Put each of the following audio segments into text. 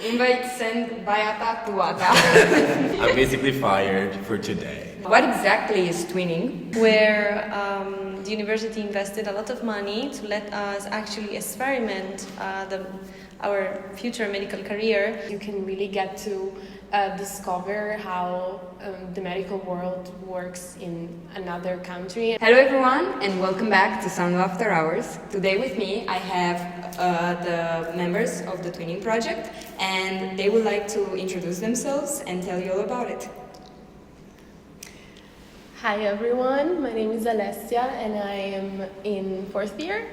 Invite sent by Ata to Ata. I'm basically fired for today. What exactly is twinning? Where the university invested a lot of money to let us actually experiment our future medical career. You can really get to discover how the medical world works in another country. Hello everyone and welcome back to SanLu After Hours. Today with me I have the members of the twinning project and they would like to introduce themselves and tell you all about it. Hi everyone, my name is Alessia and I am in 4th year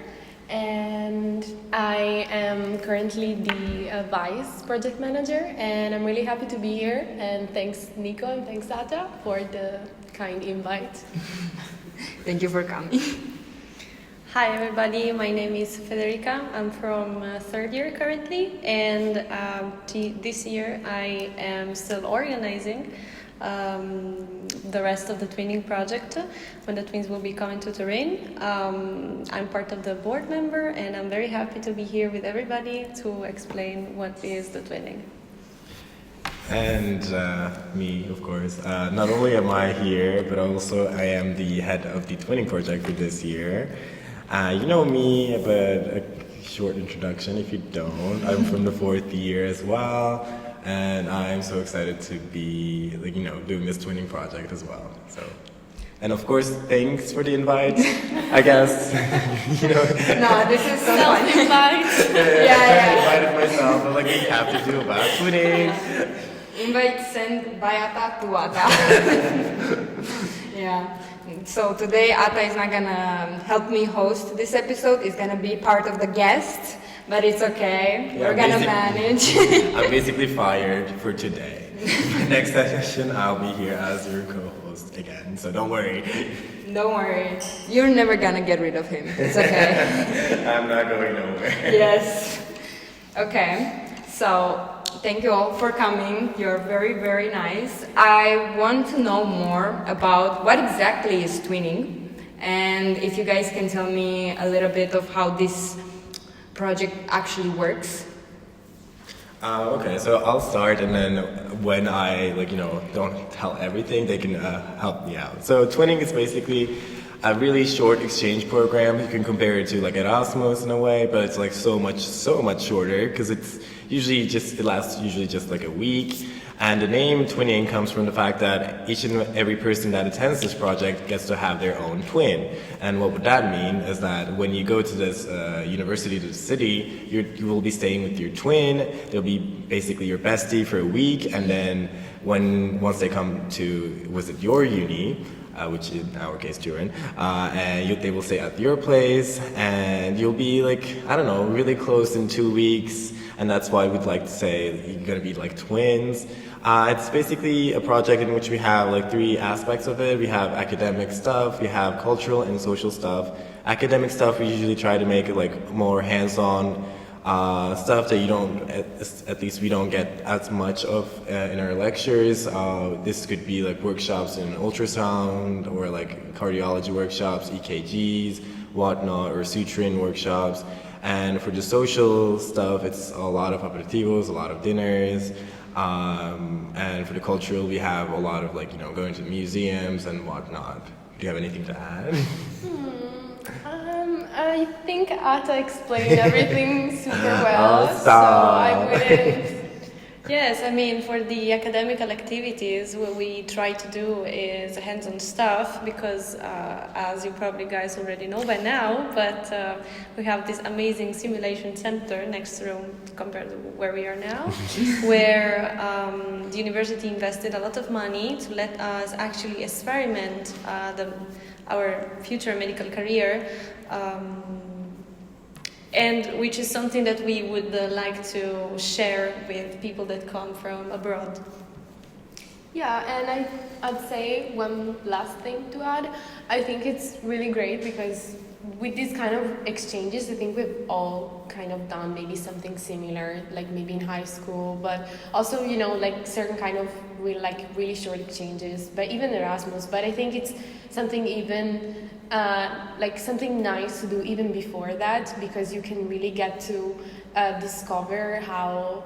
and I am currently the vice project manager and I'm really happy to be here, and thanks Nico and thanks Ata for the kind invite. Thank you for coming. Hi everybody, my name is Federica. I'm from 3rd year currently, and this year I am still organizing the rest of the twinning project when the twins will be coming to Turin. I'm part of the board member and I'm very happy to be here with everybody to explain what is the twinning. And me, of course. Not only am I here, but also I am the head of the twinning project for this year. You know me, but a short introduction if you don't. I'm from the 4th year as well. And I'm so excited to be, doing this twinning project as well. So, and of course, thanks for the invite. I guess, No, this is so fun. Self-invite. I invited myself, but we have to do about twinning. Invite sent by Ata to Ata. Yeah. So today Ata is not gonna help me host this episode. It's gonna be part of the guest. But it's okay, Yeah, we're gonna manage. I'm basically fired for today. Next session, I'll be here as your co-host again, so don't worry. Don't worry, you're never gonna get rid of him. It's okay. I'm not going nowhere. Yes. Okay, so thank you all for coming. You're very, very nice. I want to know more about what exactly is twinning, and if you guys can tell me a little bit of how this project actually works. Okay, so I'll start, and then when I don't tell everything, they can help me out. So twinning is basically a really short exchange program. You can compare it to Erasmus in a way, but it's so much shorter because it lasts usually just a week. And the name twinning comes from the fact that each and every person that attends this project gets to have their own twin. And what would that mean is that when you go to this university, to the city, you will be staying with your twin. They'll be basically your bestie for a week, and then once they come to visit your uni, which in our case Turin, and they will stay at your place, and you'll be really close in 2 weeks. And that's why we'd like to say you're gonna be twins. It's basically a project in which we have 3 aspects of it. We have academic stuff, we have cultural and social stuff. Academic stuff, we usually try to make it more hands-on stuff that at least we don't get as much of in our lectures. This could be workshops in ultrasound or cardiology workshops, EKGs, whatnot, or suturing workshops. And for the social stuff, it's a lot of aperitivos, a lot of dinners. And for the cultural, we have a lot of going to museums and whatnot. Do you have anything to add? I think Ata explained everything super well, Oh, so stop. I wouldn't. Yes, I mean, for the academical activities, what we try to do is hands-on stuff because, as you probably guys already know by now, but we have this amazing simulation center next room compared to where we are now, where the university invested a lot of money to let us actually experiment our future medical career. And which is something that we would like to share with people that come from abroad. Yeah, and I'd say one last thing to add. I think it's really great because with these kind of exchanges, I think we've all kind of done maybe something similar, maybe in high school, but also, certain kind of really short exchanges, but even Erasmus. But I think it's something even something nice to do even before that, because you can really get to discover how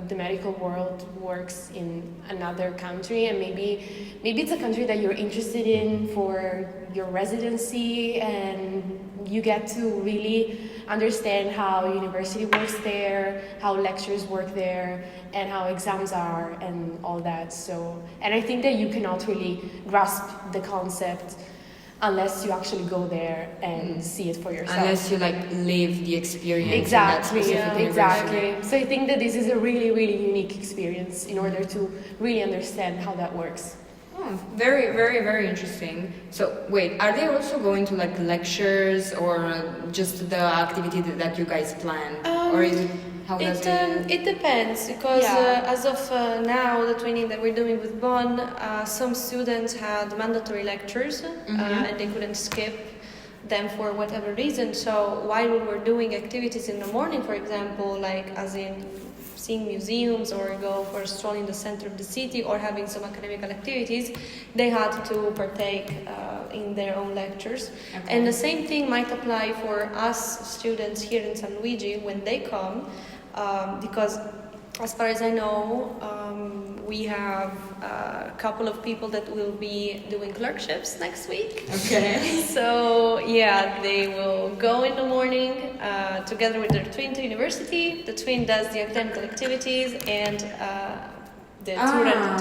the medical world works in another country, and maybe it's a country that you're interested in for your residency, and you get to really understand how university works there, how lectures work there, and how exams are, and all that. So, and I think that you cannot really grasp the concept unless you actually go there and see it for yourself. Unless you like live the experience. Exactly, in that specific exactly. So I think that this is a really, really unique experience in order to really understand how that works. Oh, very, very, very interesting. So wait, are they also going to like lectures or just the activity that you guys plan, or is it how does it? It depends, because as of now, the training that we're doing with Bonn, some students had mandatory lectures and they couldn't skip them for whatever reason. So while we were doing activities in the morning, for example, like as in seeing museums or go for a stroll in the center of the city or having some academical activities, they had to partake in their own lectures. Okay. And the same thing might apply for us students here in San Luigi when they come, because as far as I know, we have a couple of people that will be doing clerkships next week. Okay. So yeah, they will go in the morning together with their twin to university. The twin does the academic activities, and the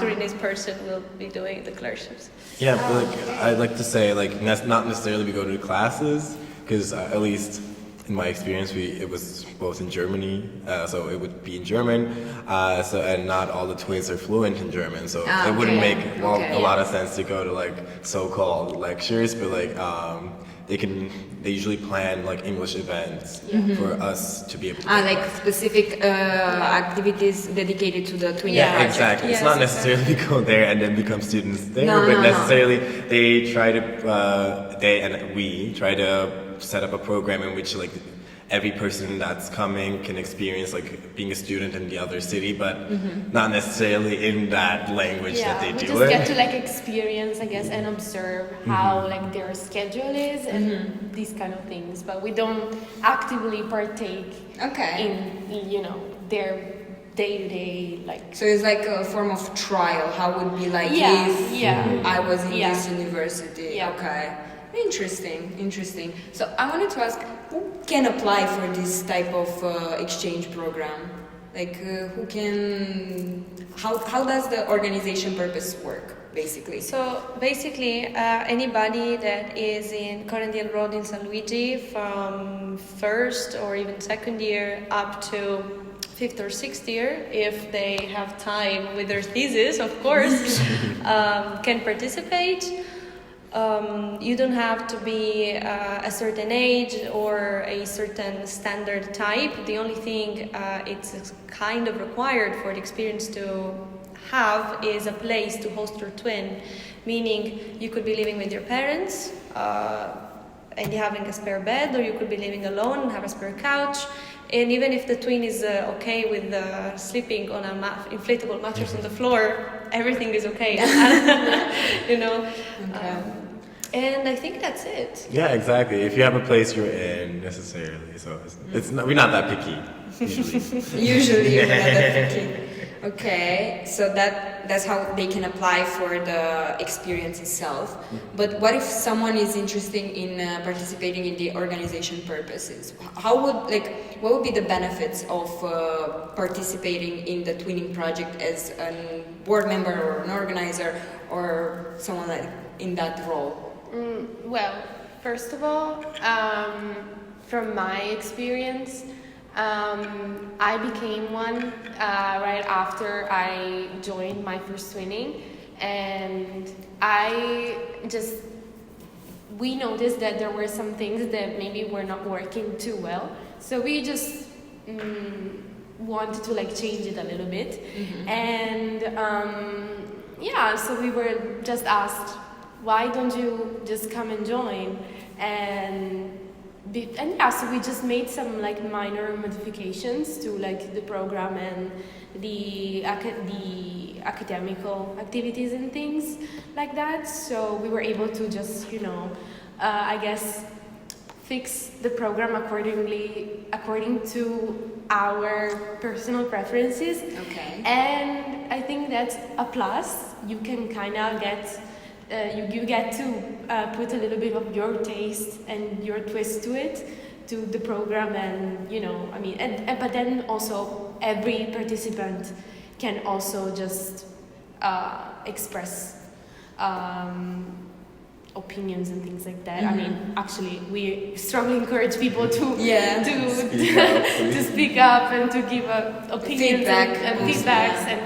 Turinese person will be doing the clerkships. Yeah, but like I'd like to say, like not necessarily we go to classes, because at least in my experience, it was both in Germany, so it would be in German. And not all the twins are fluent in German, so it wouldn't make a lot of sense to go to like so-called lectures. But like they usually plan like English events for us to be able to. Like specific activities dedicated to the twin Yeah, project. exactly. Yes, It's not necessarily go there and then become students there, but necessarily they try to we try to set up a program in which like every person that's coming can experience like being a student in the other city, but not necessarily in that language that they we do just it. get to like experience, I guess, and observe how like their schedule is and these kind of things, but we don't actively partake in their day-to-day like. So it's like a form of trial. How would be like if I was in this university? Yeah. Okay. Interesting. So I wanted to ask, who can apply for this type of exchange program? Like, who can? How does the organization purpose work, basically? So basically, anybody that is currently enrolled in San Luigi from first or even second year up to fifth or sixth year, if they have time with their thesis, of course, can participate. You don't have to be a certain age or a certain standard type. The only thing it's kind of required for the experience to have is a place to host your twin, meaning you could be living with your parents and having a spare bed, or you could be living alone and have a spare couch. And even if the twin is okay with sleeping on an inflatable mattress on the floor, everything is okay. And I think that's it. Yeah, exactly. If you have a place you're in, necessarily, so we're not that picky usually. Usually, you're not that picky. Okay, so that's how they can apply for the experience itself. But what if someone is interested in participating in the organization purposes? What would be the benefits of participating in the twinning project as a board member or an organizer or someone like in that role? Well, first of all, from my experience, I became one right after I joined my first twinning, and we noticed that there were some things that maybe were not working too well, so we just wanted to like change it a little bit, and so we were just asked, why don't you just come and join? So we just made some like minor modifications to like the program and the academical activities and things like that. So we were able to just I guess fix the program according to our personal preferences. Okay. And I think that's a plus. You can kind of get you get to put a little bit of your taste and your twist to it, to the program, and I mean, but then also every participant can also just express opinions and things like that. I mean, actually, we strongly encourage people to to speak up and to give opinions and feedbacks, and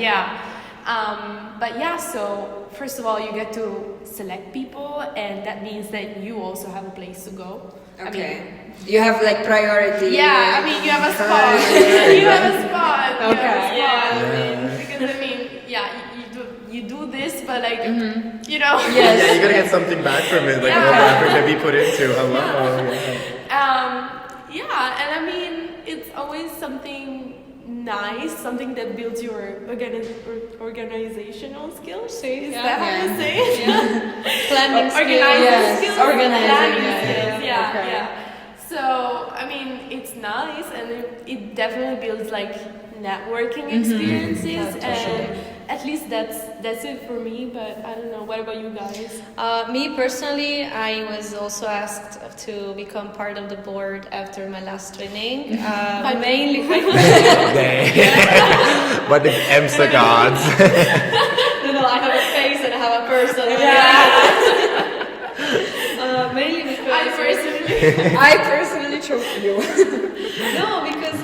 but yeah. So first of all, you get to select people, and that means that you also have a place to go. Okay. You have like priority. Yeah, I mean, you have a spot. You have a spot. Okay. Because I mean, you do this, but like, Yes. Yeah, you gotta get something back from it, like all the effort that we put into. And I mean, it's always something nice, something that builds your organizational skills. Is that how you say it? Yeah. Planning skills. Organizing. Yeah. So I mean, it's nice, and it definitely builds like networking experiences, and at least that's it for me. But I don't know. What about you guys? Me personally, I was also asked to become part of the board after my last training. Mainly by But the EMSA gods. No, I have a face and I have a person. Mainly because I personally chose you. No, because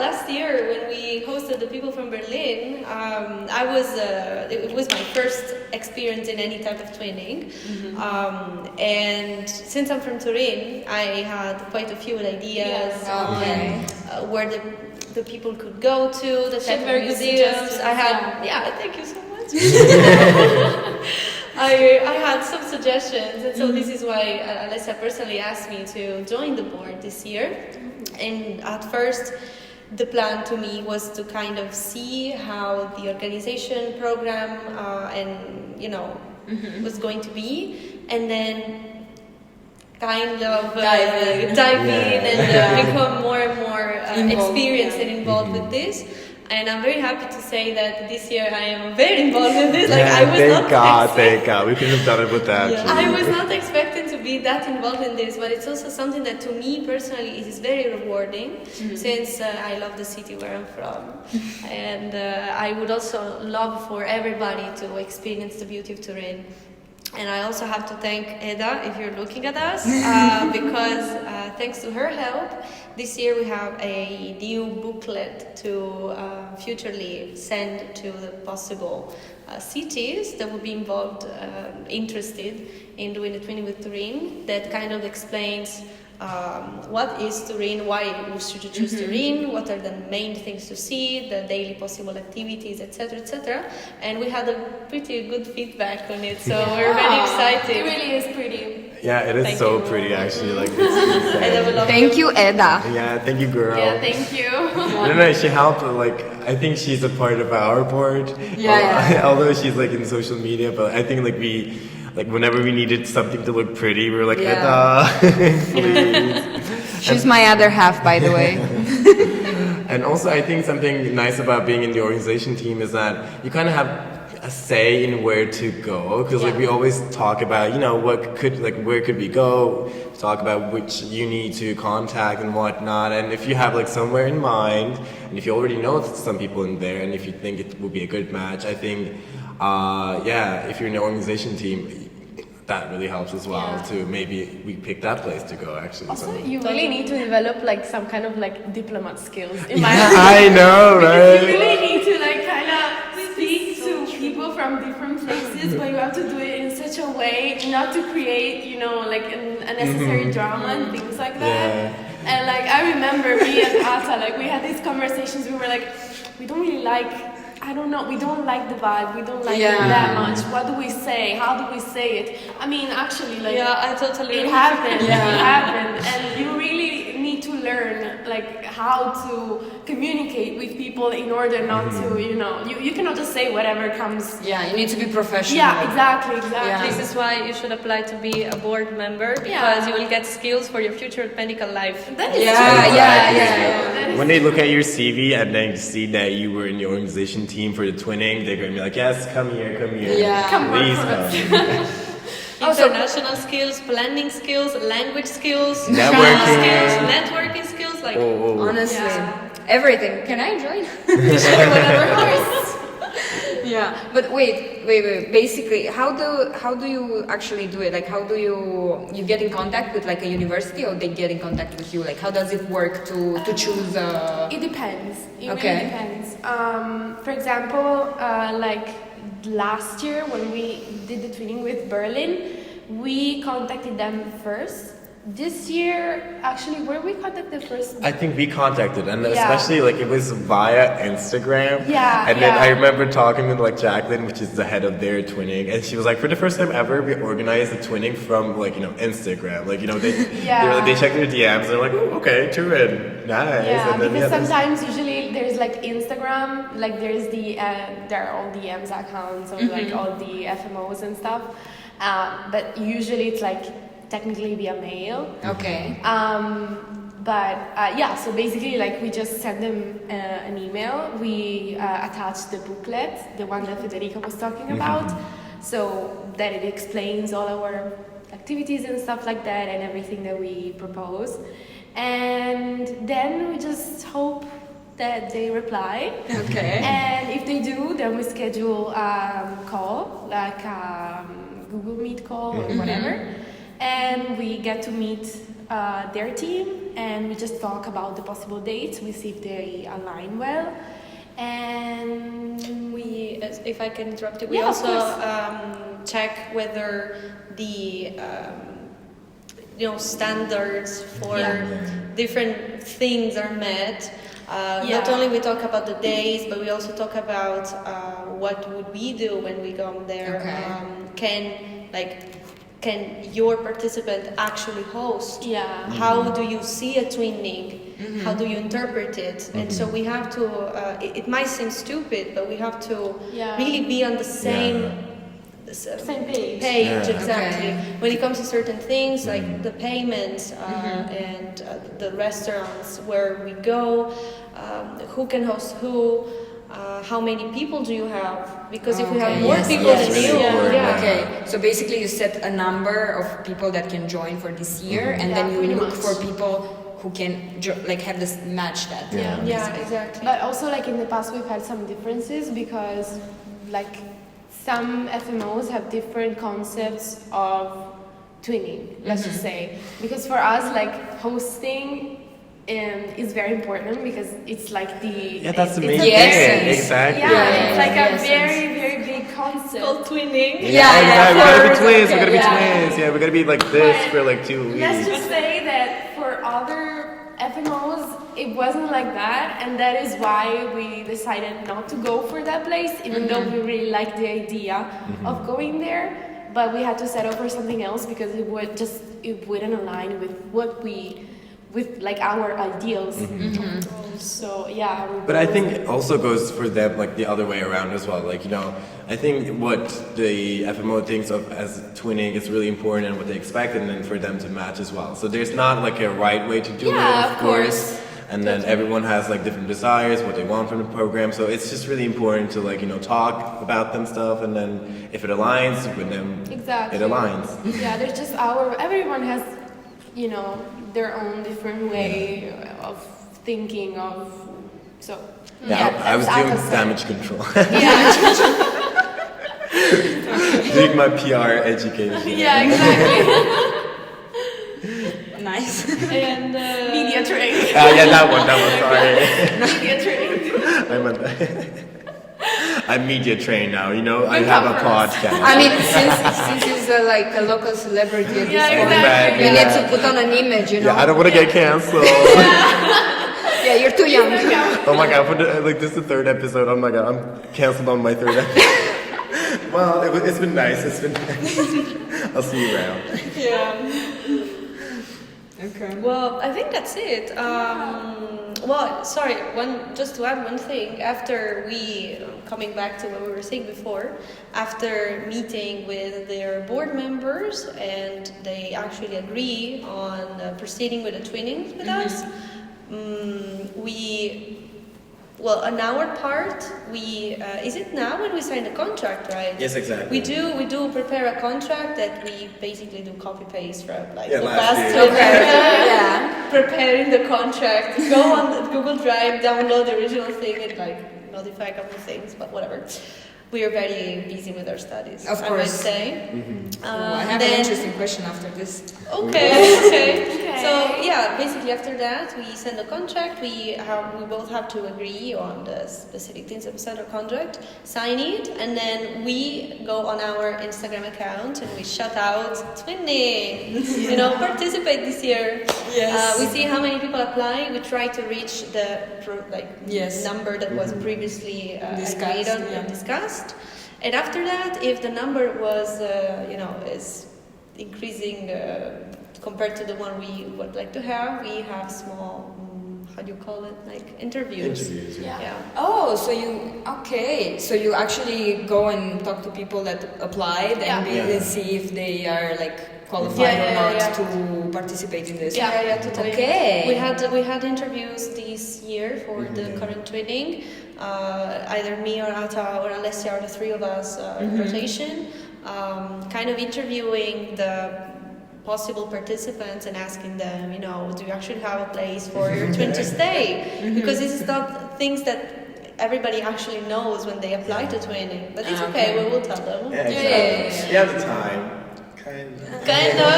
last year when we hosted the people from Berlin, it was my first experience in any type of training, and since I'm from Turin, I had quite a few ideas on where the people could go to, the type of museums. I had, thank you so much. I had some suggestions, and so this is why Alessia personally asked me to join the board this year. And at first, the plan to me was to kind of see how the organization program was going to be, and then kind of dive in and become more and more experienced and involved with this. And I'm very happy to say that this year I am very involved in this. Thank God. We couldn't have done it without you. I was not expecting to be that involved in this, but it's also something that to me personally is very rewarding, since I love the city where I'm from. And I would also love for everybody to experience the beauty of Turin. And I also have to thank Eda, if you're looking at us, because thanks to her help, this year we have a new booklet to futurely send to the possible cities that would be involved, interested in doing the training with Turin, that kind of explains what is Turin, why should you choose Turin, what are the main things to see, the daily possible activities, etc., etc. And we had a pretty good feedback on it, so we're very excited. It really is pretty. Yeah, it is Thank so you. pretty, actually. Like, it's insane. Thank you, Eda. Yeah, thank you, girl. Yeah, thank you. No, she helped. Like, I think she's a part of our board. Although she's like in social media, but I think whenever we needed something to look pretty, we were like, Eda, please. She's my other half, by the way. And also, I think something nice about being in the organization team is that you kind of have a say in where to go, because we always talk about where could we go, talk about which you need to contact and whatnot, and if you have somewhere in mind, and if you already know some people in there, and if you think it will be a good match, I think if you're in an organization team, that really helps as well to maybe we pick that place to go actually. Also, you really need to develop some kind of diplomat skills in my I know, right? You really need to kind of speak to people from different places, but you have to do it in such a way not to create, unnecessary drama and things like that. Yeah. And I remember me and Ata, we had these conversations. We were we don't really I don't know, we don't like the vibe, we don't like it that much. What do we say? How do we say it? I mean, actually, I totally it happened. It happened, and you really need to learn like how to communicate with people in order not to, you cannot just say whatever comes. Yeah, you need to be professional. Yeah, exactly. Yeah. This is why you should apply to be a board member, because you will get skills for your future medical life. That is Yeah, true. yeah. When they look at your CV and then see that you were in the organization team for the twinning, they're going to be like, yes, come here. Yeah. Come work Please for us. come. International skills, planning skills, language skills, Networking. skills, networking skills, like Honestly, Yeah. everything. Can I join? Yeah, but wait. Basically, how do you actually do it? Like, how do you get in contact with like a university, or they get in contact with you? Like, how does it work to choose? It depends. It Okay. really depends. For example, like last year when we did the twinning with Berlin, we contacted them first. This year, actually, were we contacted first? I think we contacted, and Yeah. especially like it was via Instagram. Yeah, And then yeah. I remember talking with like Jacqueline, which is the head of their twinning, and she was like, for the first time ever, we organized the twinning from like Instagram. Like they check their DMs and they're like, oh, okay, twin, nice. Yeah, and then, because there's- sometimes usually there's like Instagram, like there's there are all the EMSA accounts or like all the FMOs and stuff, but usually it's like technically via mail. Okay. So basically like we just send them an email. We attach the booklet, the one that Federica was talking about, so that it explains all our activities and stuff like that and everything that we propose. And then we just hope that they reply. Okay. And if they do, then we schedule a call, like a Google Meet call or whatever. And we get to meet their team, and we just talk about the possible dates. We see if they align well. And we, if I can interrupt you, we Yeah, of also course. check whether the standards for different things are met. Not only we talk about the days, but we also talk about what would we do when we go there. Okay. Can your participant actually host? Yeah. How do you see a twinning? How do you interpret it? And so we have to, it might seem stupid, but we have to really be on the same Same page. Yeah. Exactly. Okay. When it comes to certain things like the payments and the restaurants where we go, who can host who, how many people do you have? Because if we have more people than really you, important. Okay, so basically you set a number of people that can join for this year, and then you pretty look much. for people who can have this match that. yeah, exactly. But also, like in the past, we've had some differences because, like, some FMOs have different concepts of twinning. Let's just say, because for us, like hosting is very important because it's like the that's the main the thing. essence. Exactly. it's like a Yes, very very big concept. Called twinning. Yeah, exactly. We gotta be of twins. course, We gotta be okay, twins. Yeah, we gotta be like this But for like 2 weeks. Let's just say that for other FMOs, it wasn't like that, and that is why we decided not to go for that place, even though we really liked the idea of going there. But we had to settle for something else because it wouldn't align with with like our ideals. So yeah. But I think it also goes for them like the other way around as well. Like, I think what the FMO thinks of as twinning is really important and what they expect, and then for them to match as well. So there's not like a right way to do it, Yeah, of of course. course. And then everyone has like different desires, what they want from the program. So it's just really important to like, talk about them stuff, and then if it aligns with them, Exactly. it aligns. Yeah, there's just everyone has, their own different way of thinking of. So I was that's doing opposite. damage control. Yeah, Doing my PR education. yeah, exactly. Nice. And Media training. That one, sorry. Media training. I meant that. I'm media trained now, I have a podcast. I mean, since he's like a local celebrity at this Yeah, point, exactly. you need to put on an image, Yeah, I don't want to get canceled. Yeah, you're too young. Oh my god, this is the third episode. Oh my god, I'm canceled on my third episode. Well, it's been nice. I'll see you around. yeah. Okay. Well, I think that's it. Well, sorry, just to add one thing. After coming back to what we were saying before, after meeting with their board members and they actually agree on proceeding with the twinning with us, on our part, is it now when we sign the contract, right? Yes, exactly. We do prepare a contract that we basically do copy paste from the last past year. Yeah. preparing the contract, go on the Google Drive, download the original thing and modify a couple of things, but whatever. We are very busy with our studies, Of I would course. say. I have an interesting question after this. Okay. So basically after that we send a contract. We both have to agree on the specific things inside our contract, sign it, and then we go on our Instagram account and we shout out twinning. Participate this year. Yes. We see how many people apply. We try to reach the number that was previously agreed on and discussed. And after that, if the number was is increasing compared to the one we would like to have, we have small, how do you call it, interviews. Yeah. Oh, so you actually go and talk to people that applied and see if they are qualified or not to participate in this. Yeah, totally. Okay. We had interviews this year for the current twinning. Either me or Ata or Alessia or the three of us in rotation, kind of interviewing the possible participants and asking them, do you actually have a place for your twin to stay? Because this is not things that everybody actually knows when they apply to twinning, but it's okay. We will tell them. Yeah, exactly. You have the time. Kind of.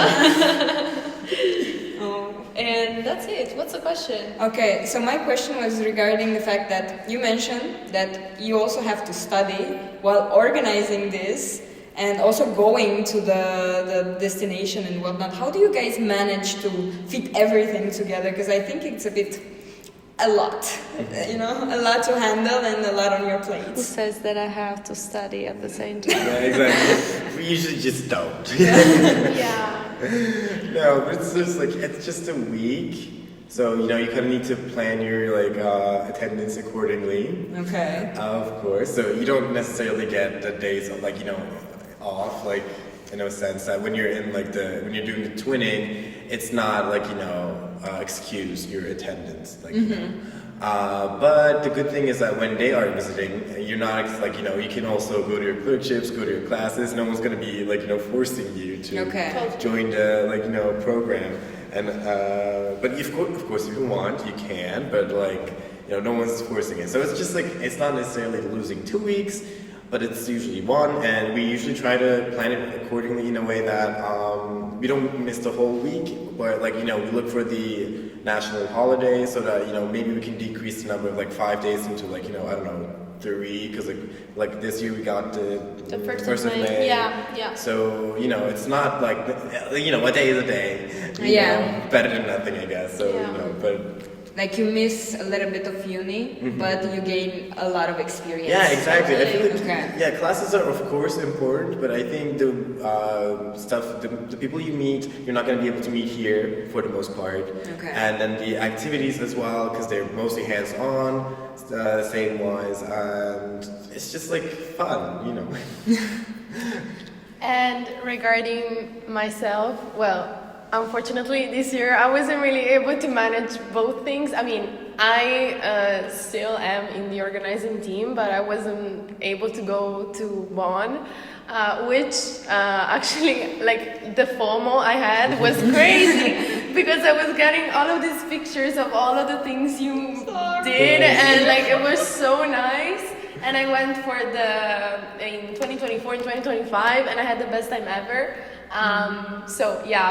And that's it. What's the question? Okay, so my question was regarding the fact that you mentioned that you also have to study while organizing this and also going to the destination and whatnot. How do you guys manage to fit everything together? Because I think it's a lot, a lot to handle and a lot on your Who plates. says that I have to study at the same time? Yeah, exactly. We usually just don't. Yeah. No, but it's just a week. So, you kind of need to plan your attendance accordingly. Okay. Of course. So you don't necessarily get the days off, in a sense that when you're in when you're doing the twinning, it's not excuse your attendance, but the good thing is that when they are visiting, you're not you can also go to your clerkships, go to your classes. No one's gonna be forcing you to join the program. And but of course if you want you can, but no one's forcing it. So it's just it's not necessarily losing 2 weeks, but it's usually one, and we usually try to plan it accordingly in a way that we don't miss the whole week, but we look for the national holiday so that maybe we can decrease the number of 5 days into I don't know 3, because this year we got the 1st of May. Yeah. So it's not a day is a day. Better than nothing, I guess. So but. You miss a little bit of uni, but you gain a lot of experience. Yeah, exactly. I feel classes are of course important, but I think the the people you meet, you're not going to be able to meet here for the most part. Okay. And then the activities as well, because they're mostly hands-on, same-wise, and it's just fun, And regarding myself, unfortunately, this year I wasn't really able to manage both things. I mean, I still am in the organizing team, but I wasn't able to go to Bonn, which actually, the FOMO I had was crazy because I was getting all of these pictures of all of the things you did, and it was so nice. And I went for in 2024 and 2025, and I had the best time ever.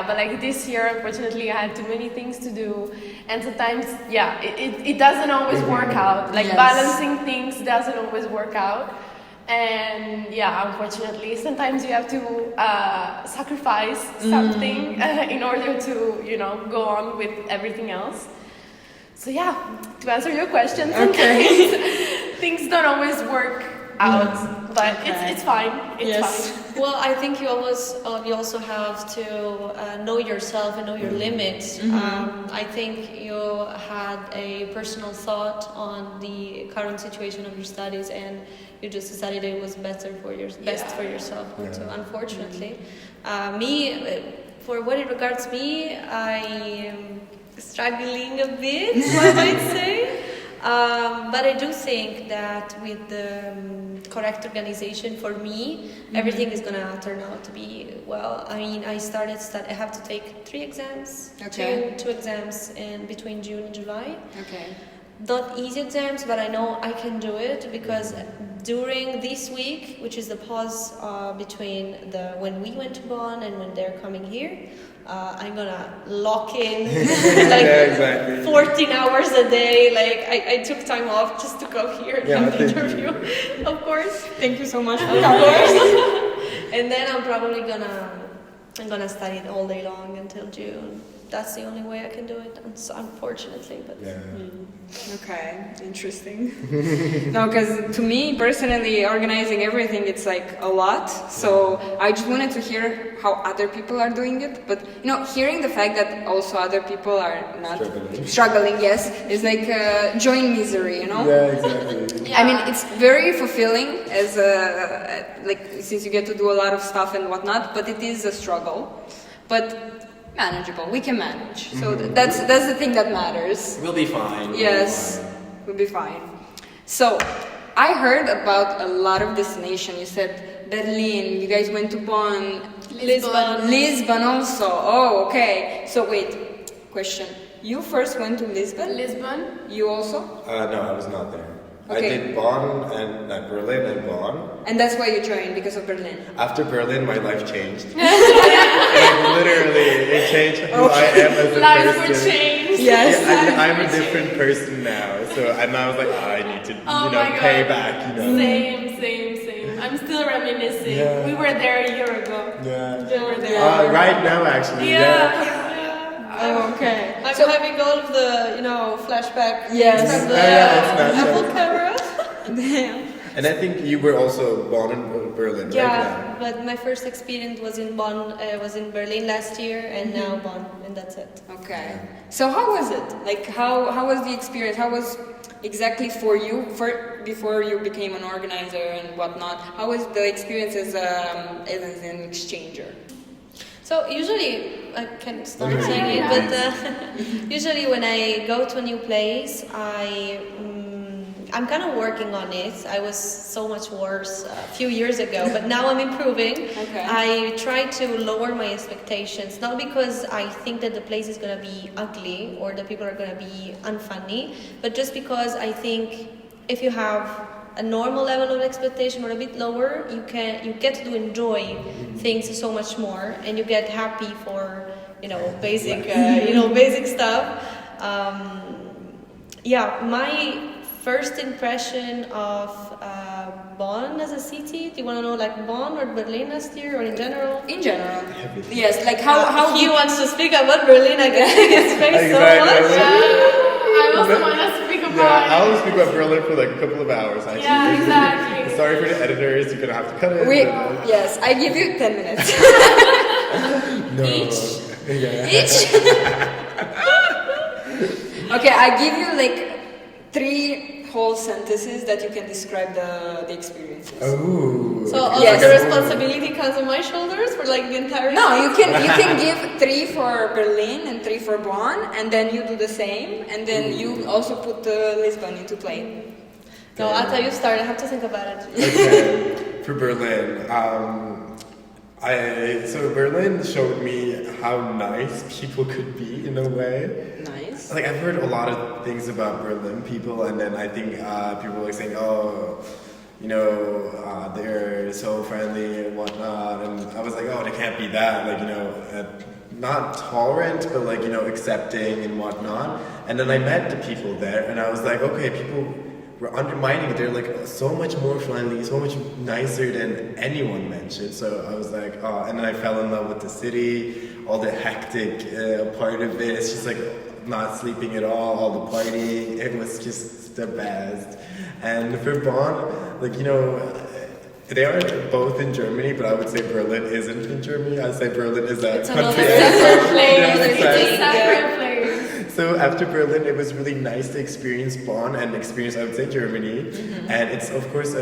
But this year, unfortunately, I had too many things to do, and sometimes, it doesn't always work out. Balancing things doesn't always work out, and unfortunately, sometimes you have to sacrifice something in order to, go on with everything else. So to answer your question, sometimes things don't always work out, but it's fine. It's Yes. fine. Well, I think you also have to know yourself and know your limits. I think you had a personal thought on the current situation of your studies, and you just decided it was better for best for yourself. So unfortunately, for what it regards me, I am struggling a bit, I might say. But I do think that with the correct organization for me, everything is gonna turn out to be well. I mean, I have to take 3 exams, two exams in between June and July. Okay. Not easy exams, but I know I can do it because during this week, which is the pause between when we went to Bonn and when they're coming here, I'm gonna lock in like 14 hours a day. Like I took time off just to come here and have the interview. Of course. Thank you so much for Of coming. course. And then I'm probably gonna study it all day long until June. That's the only way I can do it, unfortunately. But Okay, interesting. No, because to me personally, organizing everything, it's like a lot. So I just wanted to hear how other people are doing it. But hearing the fact that also other people are not struggling, yes, is like join misery. Yeah, exactly. I mean, it's very fulfilling as since you get to do a lot of stuff and whatnot. But it is a struggle. But manageable. We can manage. So that's the thing that matters. We'll be fine. Yes, we'll be fine. So I heard about a lot of destination. You said Berlin. You guys went to Bonn. Lisbon also. Oh, okay. So wait, question. You first went to Lisbon? Lisbon. You also? No, I was not there. Okay. I did Bonn and Berlin and Bonn. And that's why you joined, because of Berlin. After Berlin, my life changed. Literally, it changed who I am as a Life person. would change. Yes. I'm a different person now. So and I was like, I need to, pay back. Same. I'm still reminiscing. Yeah. We were there a year ago. Yeah. We were there. Right now, actually. Oh, okay. I'm having all of the flashback Yes. from the Snapchat. Apple camera. Damn. And I think you were also born in Berlin, right? Yeah, but my first experience was in Bonn. Was in Berlin last year, and now Bonn, and that's it. Okay. So how was it? Like, how was the experience? How was exactly for you, before you became an organizer and whatnot? How was the experience as an exchanger? So usually, I can start saying it, but usually when I go to a new place, I'm kind of working on it. I was so much worse a few years ago, but now I'm improving. Okay. I try to lower my expectations, not because I think that the place is going to be ugly or the people are going to be unfunny, but just because I think if you have a normal level of expectation or a bit lower, you get to enjoy things so much more, and you get happy for basic stuff. My first impression of Bonn as a city. Do you want to know like Bonn or Berlin last year or in general? In general, yes. Like how he wants to speak about Berlin. I can see his face so much. I also want to speak about it. I'll speak about Berlin for like a couple of hours, actually. Yeah, exactly. Sorry for the editors, you're gonna have to cut it. Yes, I give you 10 minutes. No. Each? Yeah. Each? Okay, I give you like 3 whole sentences that you can describe the experiences. Oh. So also Yes. the responsibility comes on my shoulders for like the entire. No, you can give 3 for Berlin and 3 for Bonn, and then you do the same, and then you also put Lisbon into play. No, Ata, you start. I have to think about it. Okay. For Berlin, so Berlin showed me how nice people could be in a way. Nice. Like I've heard a lot of things about Berlin people, and then I think people are like saying, they're so friendly and whatnot, and I was like, they can't be that, not tolerant, but accepting and whatnot. And then I met the people there, and I was like, okay, people were undermining it. They're like so much more friendly, so much nicer than anyone mentioned. So I was like, and then I fell in love with the city, all the hectic part of it. It's just like not sleeping at all the partying. It was just the best. And for Bonn, like, you know, they are both in Germany, but I would say Berlin isn't in Germany. I'd say Berlin is a country. Separate place. So after Berlin, it was really nice to experience Bonn and experience, I would say, Germany. And it's, of course,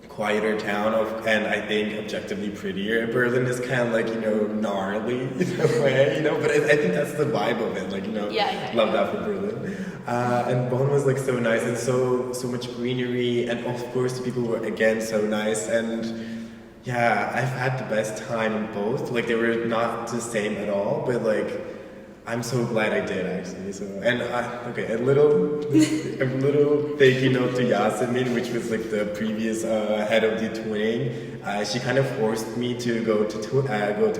quieter town and I think objectively prettier. Berlin is kind of like, you know, gnarly in a way, you know, but I think that's the vibe of it, like, you know, love that for Berlin. And Bonn was like so nice and so much greenery, and of course the people were again so nice, and yeah, I've had the best time in both. Like they were not the same at all, but like I'm so glad I did actually. So and a little thank you note to Yasemin, which was like the previous head of the twinning. She kind of forced me to go to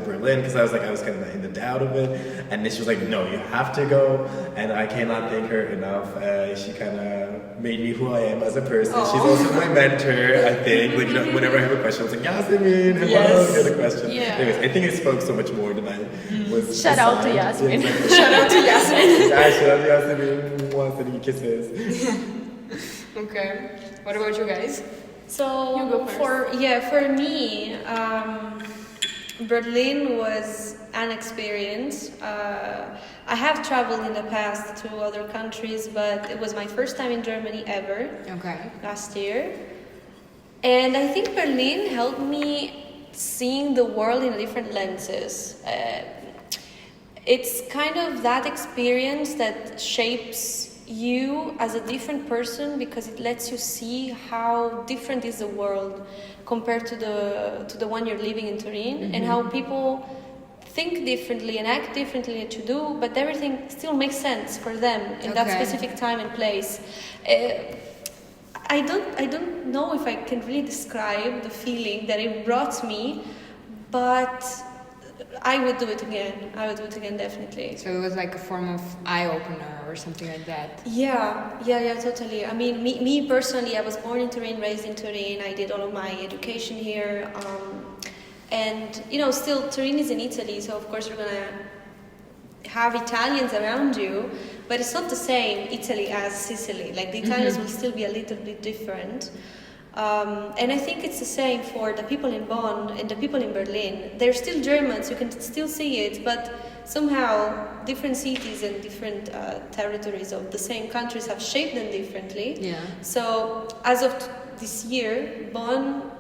Berlin because I was kind of in the doubt of it, and then she was like, "No, you have to go," and I cannot thank her enough. She kind of made me who I am as a person. Aww. She's also my mentor, I think. Like, you know, whenever I have a question, I was like, "Yasemin, hello, you had a question." Yeah. Anyways, I think I spoke so much more than I was. Shout out to Yasemin. Shout out to Yasemin. Yeah, shout out to Yasemin. Sending kisses. Okay. What about you guys? So you go first. for me, Berlin was an experience. I have traveled in the past to other countries, but it was my first time in Germany ever. Okay. Last year, and I think Berlin helped me seeing the world in different lenses. It's kind of that experience that shapes you as a different person because it lets you see how different is the world compared to the one you're living in Turin, and how people think differently and act differently than you do, but everything still makes sense for them in that specific time and place. I don't know if I can really describe the feeling that it brought me, but I would do it again. I would do it again, definitely. So it was like a form of eye-opener or something like that. Yeah, totally. I mean, me personally, I was born in Turin, raised in Turin. I did all of my education here. And, you know, still Turin is in Italy, so of course you're going to have Italians around you, but it's not the same Italy as Sicily. Like, the Italians will still be a little bit different. And I think it's the same for the people in Bonn and the people in Berlin. They're still Germans, you can still see it, but somehow different cities and different territories of the same countries have shaped them differently. Yeah. So as of this year, Bonn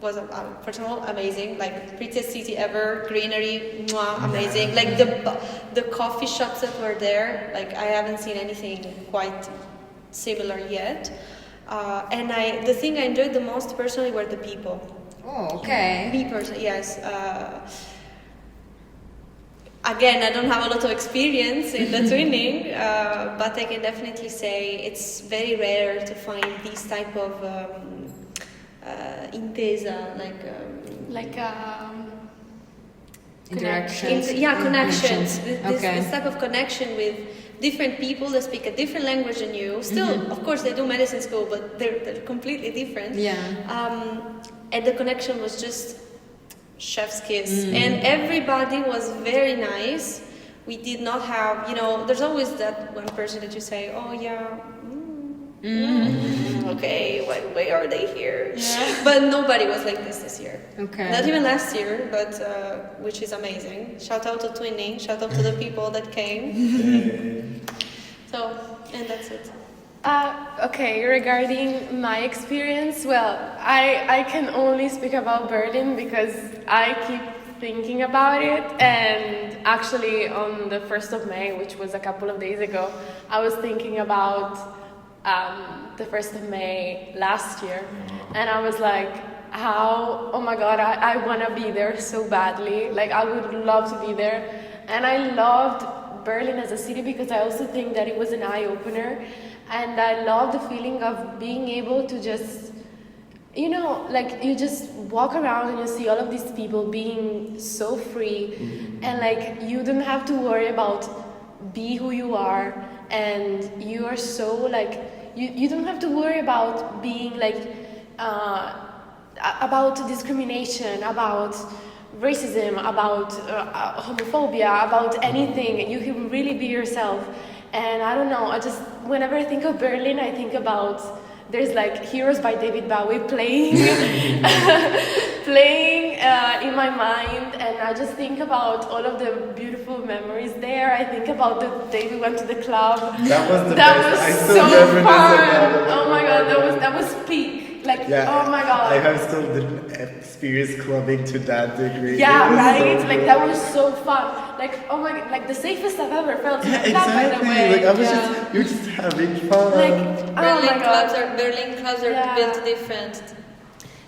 was, first of all, amazing, like prettiest city ever, greenery, amazing. Like the coffee shops that were there, like I haven't seen anything quite similar yet. And the thing I enjoyed the most personally were the people. Oh, okay. Me personally, yes. Again, I don't have a lot of experience in the twinning, but I can definitely say it's very rare to find this type of intesa, Interactions. Connections. This Okay. type of connection with different people that speak a different language than you. Still, of course, they do medicine school, but they're completely different. Yeah. And the connection was just chef's kiss. And everybody was very nice. We did not have, you know, there's always that one person that you say, oh yeah, okay, why are they here? Yeah. But nobody was like this year. Okay. Not even last year, but which is amazing. Shout out to twinning. Shout out to the people that came. So, and that's it. Okay, regarding my experience, well, I can only speak about Berlin because I keep thinking about it, and actually on the 1st of May, which was a couple of days ago, I was thinking about the 1st of May last year, and I was like, oh my god, I want to be there so badly, like I would love to be there. And I loved Berlin as a city because I also think that it was an eye-opener, and I love the feeling of being able to just, you know, like you just walk around and you see all of these people being so free, and like you don't have to worry about be who you are, and you are so like you don't have to worry about being like about discrimination, about racism, about homophobia, about anything. You can really be yourself. And I don't know, I just, whenever I think of Berlin, I think about, there's like Heroes by David Bowie playing, playing in my mind, and I just think about all of the beautiful memories there. I think about the day we went to the club. That was the That best. was I still so remember fun. this. Oh my god, that was peak. Like, oh my god. I have still didn't experience clubbing to that degree. Yeah, It was right? so Like, good. that was so fun. Like, oh my god, like the safest I've ever felt in Yeah, a club, by the exactly. way. Like I was Yeah. just, you're just having fun. Like, oh Berlin my god. clubs are Yeah. built different.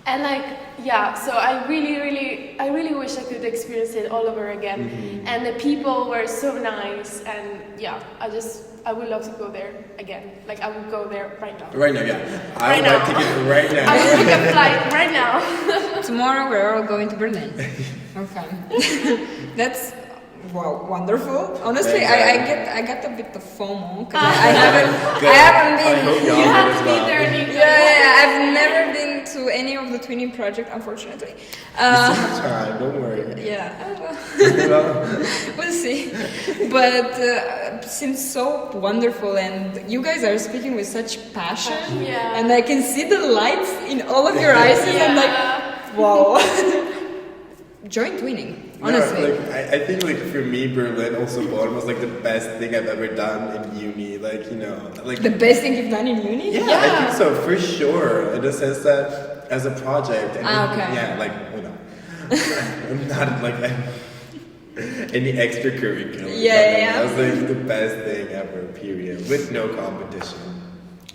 And like, yeah, so I really wish I could experience it all over again. And the people were so nice, and yeah, I would love to go there again. Like, I would go there right now. Right now, yeah. I Right would like to now. get right now. I would book a flight right now. Tomorrow we're all going to Berlin. Okay. That's wow, wonderful. Honestly, I got a bit of FOMO because I haven't I hope been. y'all You do have as to be well. there, Nico. Yeah, I've never been to any of the twinning project, unfortunately. You still have time, don't worry. Yeah, Well, we'll see. But seems so wonderful, and you guys are speaking with such passion. Yeah. And I can see the lights in all of your eyes, and like, wow. Join twinning, honestly. No, like, I think like for me, Berlin, also Bonn was like the best thing I've ever done in uni. Like, you know, like The best thing you've done in uni? yeah, I think so for sure. In the sense that as a project, and Okay. yeah, like you know, I'm not like any extracurricular. Yeah. That was like the best thing ever. Period. With no competition.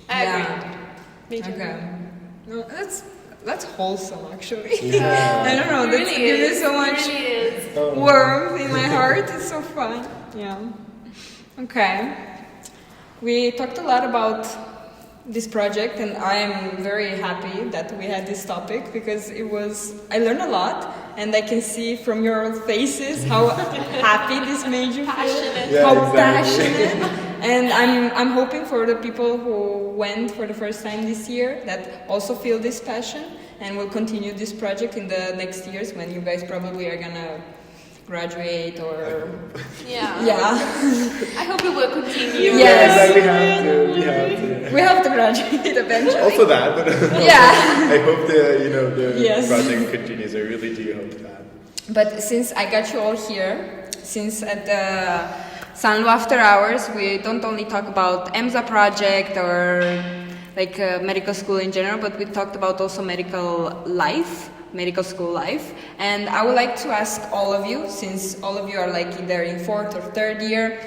I agree. Yeah. Me too. Okay. No, that's wholesome, actually. Yeah. I don't know. It That's really gives me is. so It much really is. warmth in my heart. It's so fun. Yeah. Okay. We talked a lot about this project, and I am very happy that we had this topic because I learned a lot, and I can see from your faces how happy this made you feel, Passionate. Yeah, how exactly. passionate. And I'm hoping for the people who went for the first time this year that also feel this passion and will continue this project in the next years when you guys probably are gonna graduate or Yeah. I hope it will continue. Yes. Yeah, we have to. we have to graduate eventually. Also that, but Yeah. I hope the Yes. project continues. I really do hope that. But since I got you all here, since at the SanLu After Hours, we don't only talk about EMSA project or like medical school in general, but we talked about also medical school life. And I would like to ask all of you, since all of you are like either in 4th or 3rd year,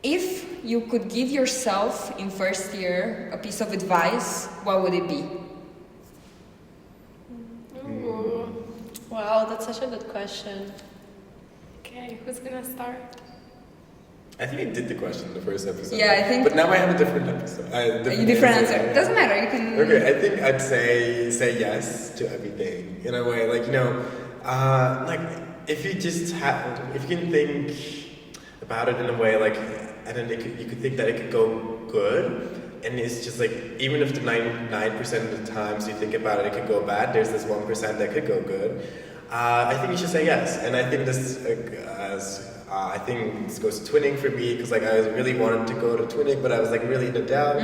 if you could give yourself in 1st year a piece of advice, what would it be? Ooh. Wow, that's such a good question. Okay, who's gonna start? I think I did the question in the first episode. Yeah, I think- But now I have a different episode. A different answer. Doesn't matter. You can. Okay, I think I'd say yes to everything in a way. Like like if you can think about it in a way like, and then you could think that it could go good, and it's just like even if the 99% of the times you think about it, it could go bad. There's this 1% that could go good. I think you should say yes, and I think this I think this goes to twinning for me because like I really wanted to go to twinning, but I was like really in doubt,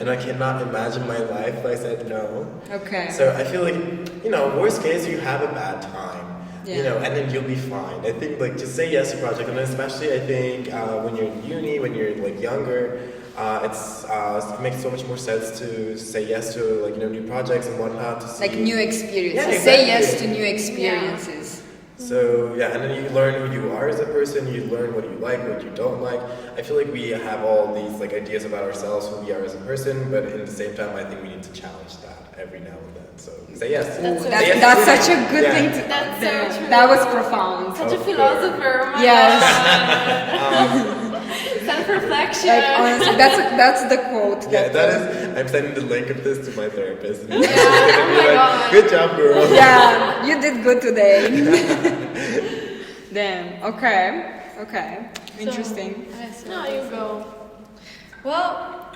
and I cannot imagine my life if I said no. Okay. So I feel like worst case you have a bad time, Yeah. and then you'll be fine. I think like just say yes to project, and especially I think when you're in uni, when you're like younger, it makes so much more sense to say yes to like new projects and whatnot to see Like new experiences. Yeah, Say exactly. yes to new experiences. So yeah, and then you learn who you are as a person. You learn what you like, what you don't like. I feel like we have all these like ideas about ourselves, who we are as a person, but at the same time, I think we need to challenge that every now and then. So say yes. That's Say so yes to That's twinning. such a good Yeah. thing to. That's so true. That was profound. Such a Of philosopher. Oh my Yes. God. Self-reflection. Like honestly, that's the quote. Yeah, that is. I'm sending the link of this to my therapist. And Yeah, oh my God. Good job, girl. Yeah, you did good today. Damn. Okay. Interesting. No, you go. Well,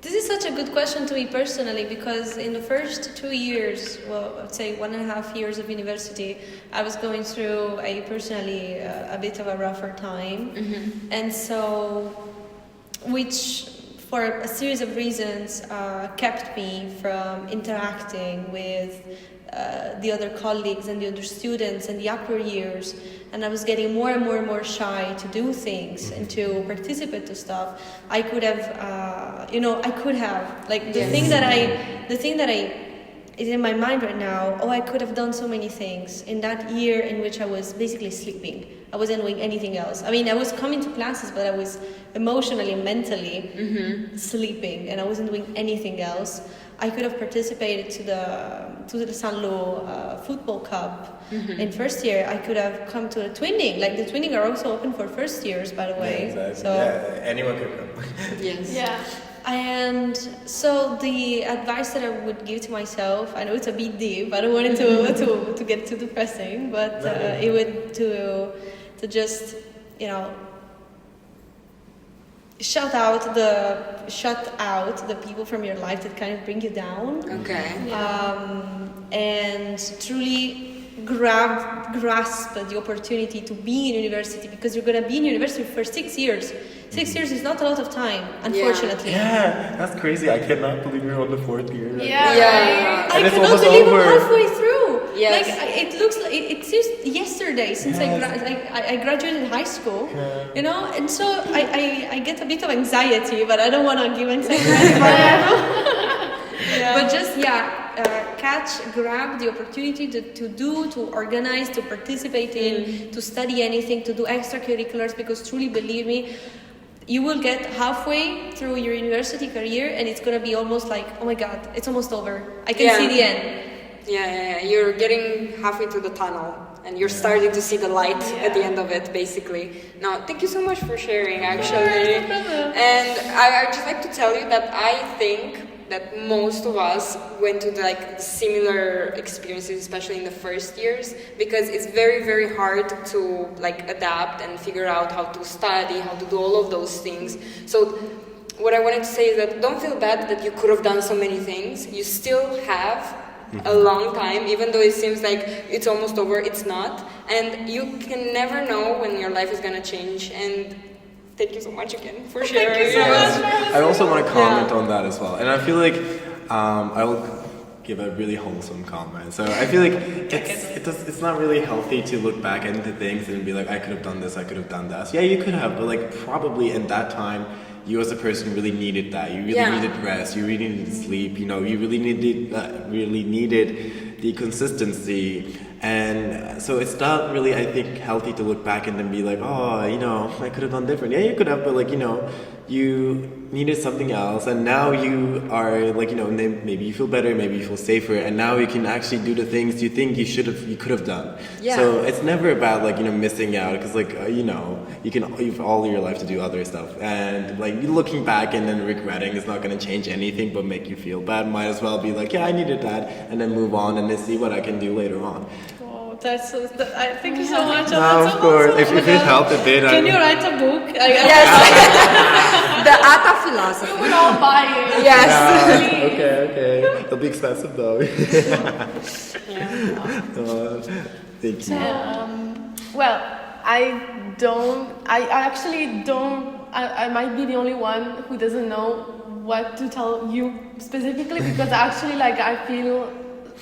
This is such a good question to me personally, because in the first 2 years, well, I'd say 1.5 years of university, I was going through personally a bit of a rougher time. And so, which for a series of reasons kept me from interacting with the other colleagues and the other students in the upper years, and I was getting more and more and more shy to do things and to participate to stuff. I could have, I could have, like, the thing that I is in my mind right now. Oh, I could have done so many things in that year in which I was basically sleeping. I wasn't doing anything else. I mean, I was coming to classes, but I was emotionally, mentally sleeping, and I wasn't doing anything else. I could have participated to the SanLu Football Cup in first year. I could have come to the twinning. Like, the twinning are also open for first years, by the way. Yeah, exactly. So Anyone could come. Yes. yeah. And so the advice that I would give to myself, I know it's a bit deep. I don't want it to get too depressing, but it would to just shut out the people from your life that kind of bring you down. Okay. And truly grasp the opportunity to be in university, because you're going to be in university for 6 years. 6 years is not a lot of time, unfortunately. Yeah, that's crazy. I cannot believe we're on the 4th year. Yeah. I And it's cannot almost believe over. I'm halfway through. Yes. Like, it looks like it seems yesterday since I graduated high school, and so I get a bit of anxiety, but I don't want to give anxiety to anybody. But just grab the opportunity to organize, to participate in, to study anything, to do extracurriculars, because truly, believe me, you will get halfway through your university career and it's gonna be almost like, oh my god, it's almost over. I can see the end. Yeah. You're getting halfway through the tunnel and you're starting to see the light at the end of it, basically. Now, thank you so much for sharing, actually. No problem. And I'd just like to tell you that I think that most of us went to similar experiences, especially in the first years, because it's very, very hard to adapt and figure out how to study, how to do all of those things. So what I wanted to say is that don't feel bad that you could have done so many things. You still have a long time, even though it seems like it's almost over, it's not. And you can never know when your life is gonna change. And thank you so much again for sharing. Thank you so much. I also want to comment on that as well. And I feel like I will give a really wholesome comment. So I feel like it's not really healthy to look back into things and be like, I could have done this, I could have done that. Yeah, you could have, but probably in that time, you as a person really needed that. You really needed rest. You really needed sleep. You really needed the consistency. And so it's not really, I think, healthy to look back and then be like, oh, I could have done different. Yeah, you could have, but you needed something else, and now you are maybe you feel better, maybe you feel safer, and now you can actually do the things you think you could have done. Yeah. So it's never about missing out, because you've all your life to do other stuff, and looking back and then regretting is not going to change anything but make you feel bad. Might as well be I needed that, and then move on and then see what I can do later on. Thank you so much. No, of course. If it helped a bit, Can you write a book? Yes. The Atta philosophy. We would all buy it. Yes. Okay. It'll be expensive though. Thank you. Well, I actually don't, I might be the only one who doesn't know what to tell you specifically, because actually I feel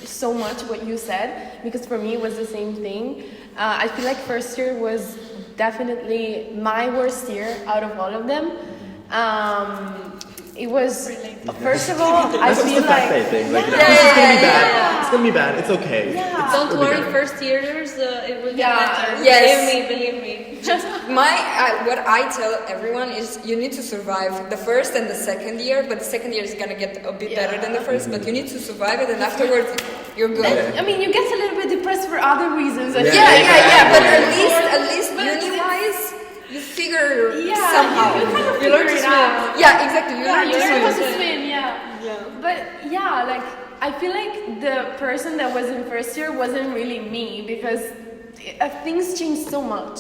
so much what you said, because for me it was the same thing. I feel like first year was definitely my worst year out of all of them. It was, first of all, I feel like thing. This is gonna be bad. It's gonna be bad. It's okay. Yeah. Don't worry, first years, it will get better. Yes. Believe me. Just what I tell everyone is you need to survive the first and the second year, but the second year is gonna get a bit better than the first, but you need to survive it, and afterwards you're good. I mean, you get a little bit depressed for other reasons. But at least uni-wise, you figure somehow. You kind of you learn figure to it out. swim. Yeah, exactly. You learn You to learn how swim. to swim, But I feel like the person that was in first year wasn't really me, because things changed so much.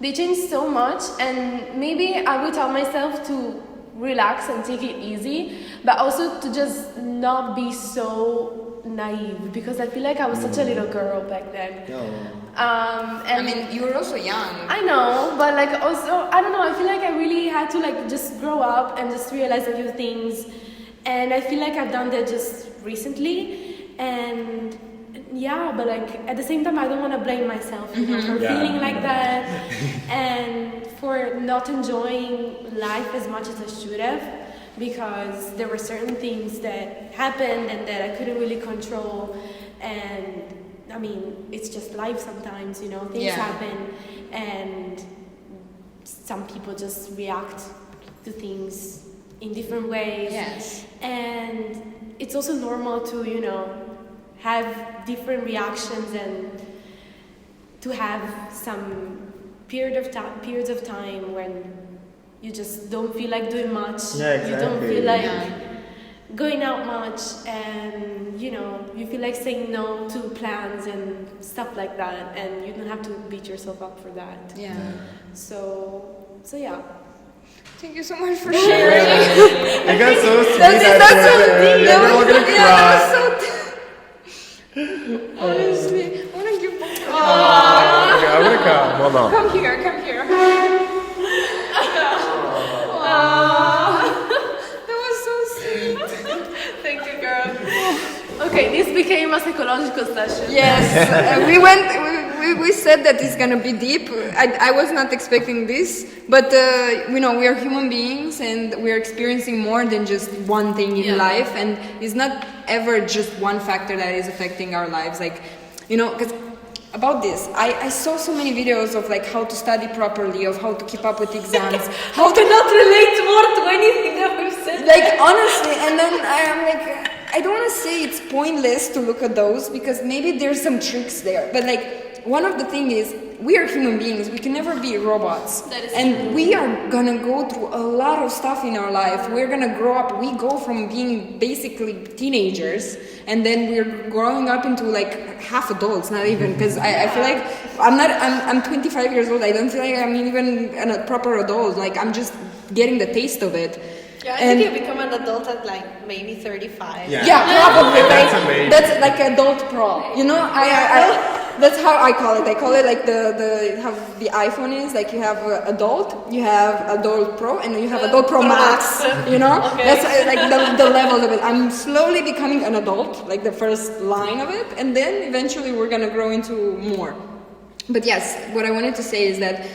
They changed so much, and maybe I would tell myself to relax and take it easy, but also to just not be so naive, because I feel like I was such a little girl back then. I mean, you were also young. I know, but like also, I don't know, I feel like I really had to like just grow up and just realize a few things, and I feel like I've done that just recently, and yeah, but like at the same time I don't want to blame myself, you know, for feeling like that and for not enjoying life as much as I should have, because there were certain things that happened and that I couldn't really control. And I mean, it's just life sometimes, you know, things happen, and some people just react to things in different ways. Yes. And it's also normal to, you know, have different reactions and to have some periods of time when you just don't feel like doing much. Yeah, exactly. You don't feel like going out much, and you know, you feel like saying no to plans and stuff like that, and you don't have to beat yourself up for that. Yeah. So yeah. Thank you so much for sharing. You got so sweet. That's so deep. We're all gonna cry. That was so honestly, I want to give Okay, I'm gonna come. Hold on. Come here, come here. That was so sweet. Thank you, girl. Okay, this became a psychological session. Yes, we said that it's gonna be deep. I was not expecting this, but you know, we are human beings and we are experiencing more than just one thing in life, and it's not ever just one factor that is affecting our lives. Like, you know, because about this, I saw so many videos of like how to study properly, of how to keep up with exams, how to not relate more to anything that we've said. Like honestly, and then I'm like, I don't want to say it's pointless to look at those, because maybe there's some tricks there, but like one of the things is we are human beings, we can never be robots, and we are gonna go through a lot of stuff in our life. We're gonna grow up, we go from being basically teenagers, and then we're growing up into like half adults, not even, because I feel like I'm 25 years old, I don't feel like I'm even a proper adult, like I'm just getting the taste of it. Yeah, I think you become an adult at like maybe 35. Yeah, probably. That's Like, amazing. that's like adult pro. You know, I that's how I call it. I call it like the how the iPhone is. Like you have adult, you have adult pro, and you have adult pro max. You know, that's like the levels of it. I'm slowly becoming an adult, like the first line of it, and then eventually we're gonna grow into more. But yes, what I wanted to say is that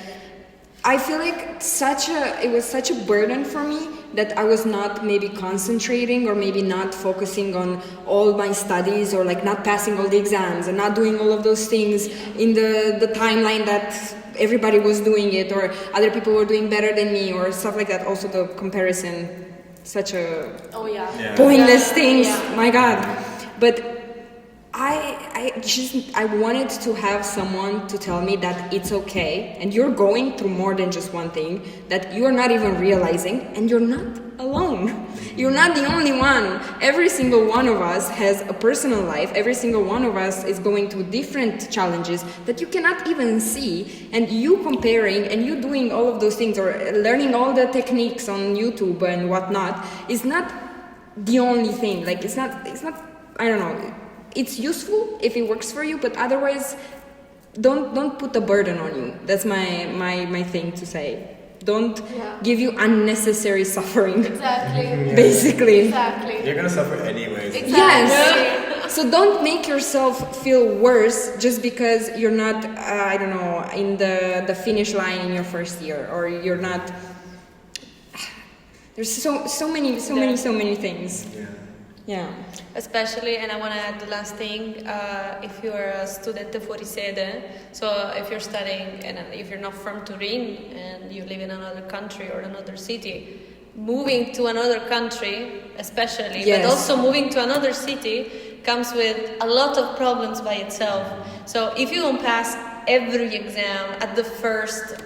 I feel like it was such a burden for me that I was not maybe concentrating, or maybe not focusing on all my studies, or like not passing all the exams and not doing all of those things in the timeline that everybody was doing it, or other people were doing better than me, or stuff like that. Also the comparison, such a pointless things, my God. But I wanted to have someone to tell me that it's okay, and you're going through more than just one thing, that you're not even realizing, and you're not alone. You're not the only one. Every single one of us has a personal life. Every single one of us is going through different challenges that you cannot even see, and you comparing and you doing all of those things, or learning all the techniques on YouTube and whatnot, is not the only thing. Like it's not, I don't know. It's useful if it works for you, but otherwise, don't put a burden on you. That's my thing to say. Don't give you unnecessary suffering. Exactly. Basically. Exactly. You're gonna suffer anyways. Exactly. Yes. So don't make yourself feel worse just because you're not, I don't know, in the finish line in your first year, or you're not. There's so many things. Yeah. Especially, and I want to add the last thing, if you're a studente fuori sede, so if you're studying and if you're not from Turin and you live in another country or another city, moving to another country especially, but also moving to another city comes with a lot of problems by itself. So if you don't pass every exam at the first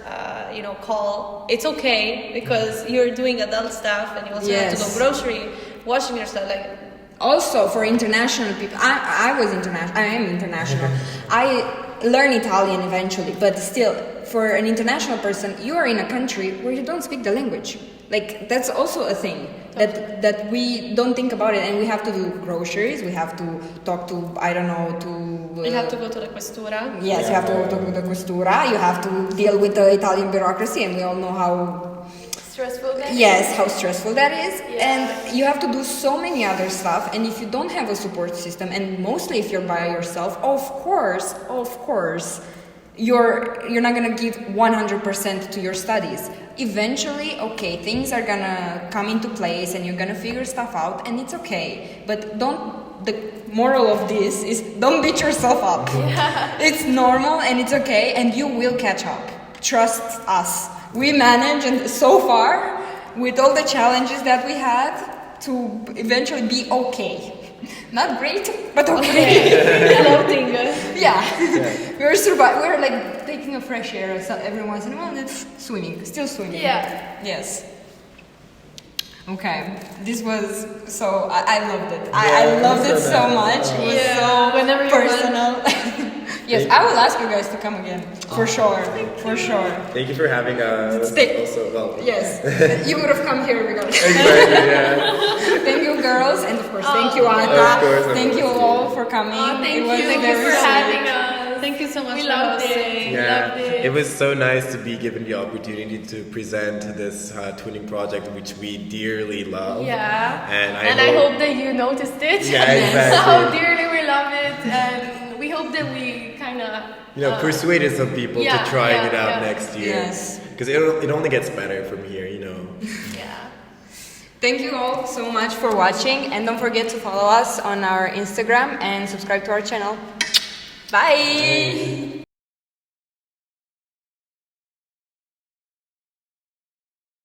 call, it's okay, because you're doing adult stuff and you also have to go grocery, washing your stuff, like. Also for international people, I am international. I learn Italian eventually, but still, for an international person, you are in a country where you don't speak the language. Like that's also a thing that we don't think about it, and we have to do groceries. We have to talk to, I don't know, to. You have to go to the questura. Yes, you have to go to the questura. You have to deal with the Italian bureaucracy, and we all know how Stressful that yes, how stressful that is. Yeah. And you have to do so many other stuff. And if you don't have a support system, and mostly if you're by yourself, of course, you're not gonna give 100% to your studies. Eventually, okay, things are gonna come into place, and you're gonna figure stuff out, and it's okay. But the moral of this is don't beat yourself up. Yeah. It's normal and it's okay, and you will catch up. Trust us. We managed, and so far, with all the challenges that we had, to eventually be okay. Not great, but okay. Floating. Yeah. We're surviving. We're like taking a fresh air every once in a while, and it's still swimming. Yeah. Yes. Okay, this was so. I loved it. I loved it so much. It was so Whenever you personal. Yes, I will ask you guys to come again for sure. For sure. Thank you for having us. Also, well, Yes, you would have come here regardless. exactly. Yeah. Thank you, girls, and of course, thank you, Anna. Of course, Thank you all for coming. Thank It was you very for sweet. having us. Thank you so much We for loved hosting. it. Yeah, Loved it. it was so nice to be given the opportunity to present this twinning project, which we dearly love. Yeah. And I hope that you noticed it. Yeah, exactly. How dearly we love it, and we hope that we kind of persuaded some people yeah, to trying yeah, it out yeah. next year. Yes. Because it only gets better from here, Yeah. Thank you all so much for watching, and don't forget to follow us on our Instagram and subscribe to our channel. Bye.